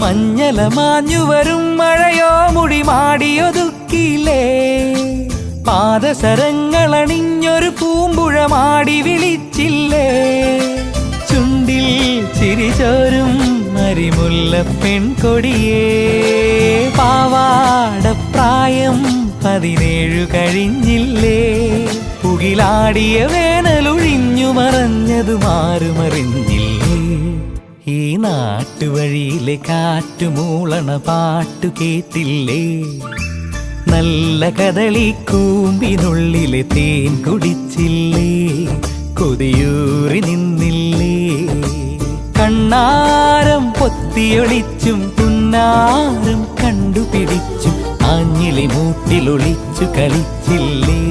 മഞ്ഞല മാഞ്ഞു വരും മഴയോ മുടി മാടിയൊതുക്കിലേ പാദസരങ്ങളണിഞ്ഞൊരു പൂമ്പുഴ മാടി വിളിച്ചില്ലേ ചുണ്ടിൽ ചിരിചോരും മരിമുല്ല പെൺകൊടിയേ പാവാടപ്രായം 17 കഴിഞ്ഞില്ലേ പുകിലാടിയ വേനലൊഴിഞ്ഞു മറഞ്ഞതു മാറുമറിഞ്ഞില്ലേ ഈ നാട്ടുവഴിയിലെ കാറ്റുമൂളണ പാട്ടു കേട്ടില്ലേ നല്ല കദളി കൂമ്പിനുള്ളിലെ തേൻ കുടിച്ചില്ലേ കൊതിയൂറി നിന്നില്ലേ കണ്ണാരം പൊത്തിയൊളിച്ചും പുന്നാരം കണ്ടുപിടിച്ചും ആഞ്ഞിലി മൂട്ടിലൊളിച്ചു കളിച്ചില്ലേ